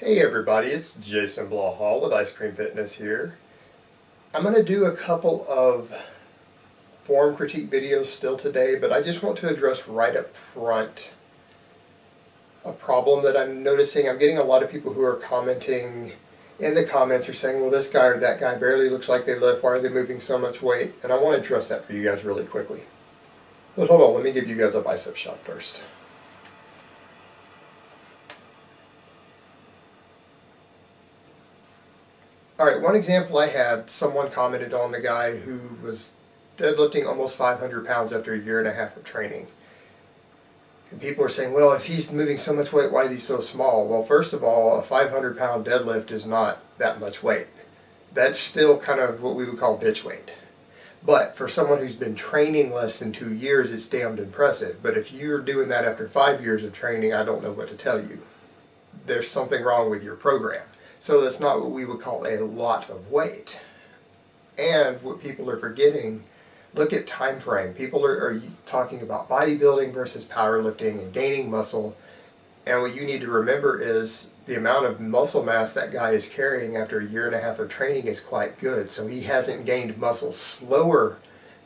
Hey everybody, it's Jason Blaha with Ice Cream Fitness here. I'm going to do a couple of form critique videos still today, but I just want to address right up front a problem that I'm noticing. I'm getting a lot of people who are commenting in the comments are saying, well, this guy or that guy barely looks like they lift. Why are they moving so much weight? And I want to address that for you guys really quickly. But hold on, let me give you guys a bicep shot first. Alright, one example I had, someone commented on the guy who was deadlifting almost 500 pounds after a year and a half of training. And people are saying, well, if he's moving so much weight, why is he so small? Well, first of all, a 500 pound deadlift is not that much weight. That's still kind of what we would call bitch weight. But for someone who's been training less than 2 years, it's damned impressive. But if you're doing that after 5 years of training, I don't know what to tell you. There's something wrong with your program. So that's not what we would call a lot of weight. And what people are forgetting, look at time frame. People are talking about bodybuilding versus powerlifting and gaining muscle. And what you need to remember is the amount of muscle mass that guy is carrying after a year and a half of training is quite good. So he hasn't gained muscle slower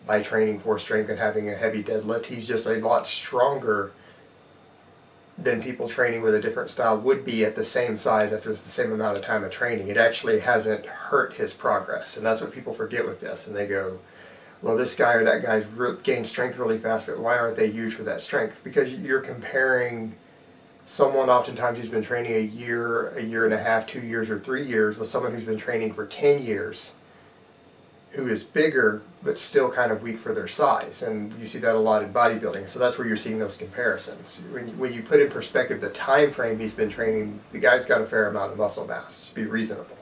by training for strength and having a heavy deadlift. He's just a lot stronger than people training with a different style would be at the same size after the same amount of time of training. It actually hasn't hurt his progress, and that's what people forget with this. And they go, well, this guy or that guy's gained strength really fast, but why aren't they huge for that strength? Because you're comparing someone oftentimes who's been training a year and a half, 2 years, or 3 years with someone who's been training for 10 years who is bigger but still kind of weak for their size. And you see that a lot in bodybuilding. So that's where you're seeing those comparisons. When you put in perspective the time frame he's been training, the guy's got a fair amount of muscle mass. Just be reasonable.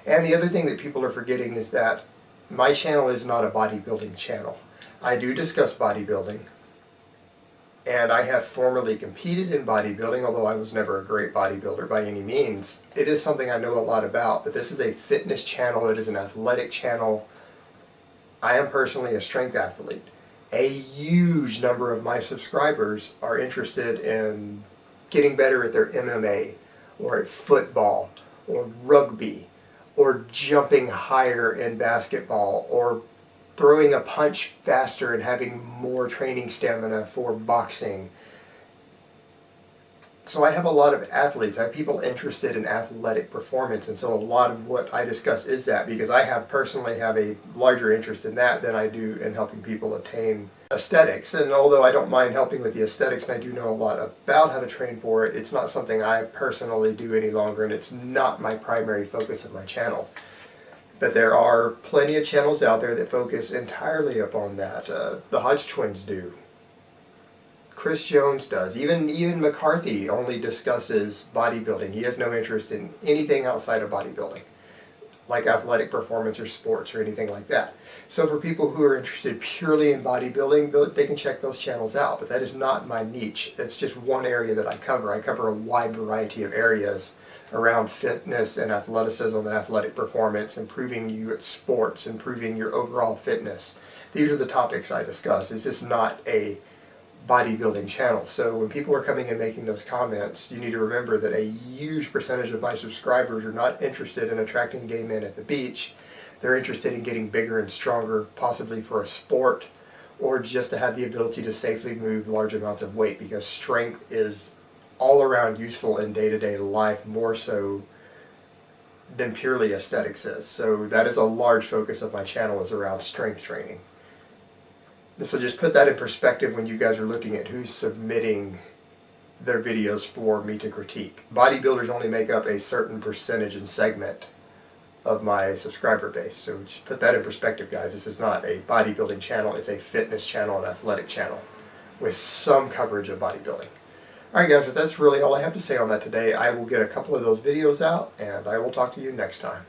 And the other thing that people are forgetting is that my channel is not a bodybuilding channel. I do discuss bodybuilding, and I have formerly competed in bodybuilding, although I was never a great bodybuilder by any means. It is something I know a lot about, but this is a fitness channel. It is an athletic channel. I am personally a strength athlete. A huge number of my subscribers are interested in getting better at their MMA, or at football, or rugby, or jumping higher in basketball, or throwing a punch faster and having more training stamina for boxing. So I have a lot of athletes. I have people interested in athletic performance, and so a lot of what I discuss is that, because I personally have a larger interest in that than I do in helping people attain aesthetics. And although I don't mind helping with the aesthetics and I do know a lot about how to train for it, it's not something I personally do any longer, and it's not my primary focus of my channel. But there are plenty of channels out there that focus entirely upon that. The Hodge twins do. Chris Jones does. Even McCarthy only discusses bodybuilding. He has no interest in anything outside of bodybuilding, like athletic performance or sports or anything like that. So for people who are interested purely in bodybuilding, they can check those channels out. But that is not my niche. It's just one area that I cover. I cover a wide variety of areas around fitness and athleticism and athletic performance, improving you at sports, improving your overall fitness. These are the topics I discuss. It's just not a bodybuilding channel. So when people are coming and making those comments, you need to remember that a huge percentage of my subscribers are not interested in attracting gay men at the beach. They're interested in getting bigger and stronger, possibly for a sport, or just to have the ability to safely move large amounts of weight, because strength is all around useful in day-to-day life, more so than purely aesthetics is. So that is a large focus of my channel, is around strength training. And so just put that in perspective when you guys are looking at who's submitting their videos for me to critique. Bodybuilders only make up a certain percentage and segment of my subscriber base. So just put that in perspective, guys. This is not a bodybuilding channel. It's a fitness channel, an athletic channel, with some coverage of bodybuilding. Alright guys, but that's really all I have to say on that today. I will get a couple of those videos out, and I will talk to you next time.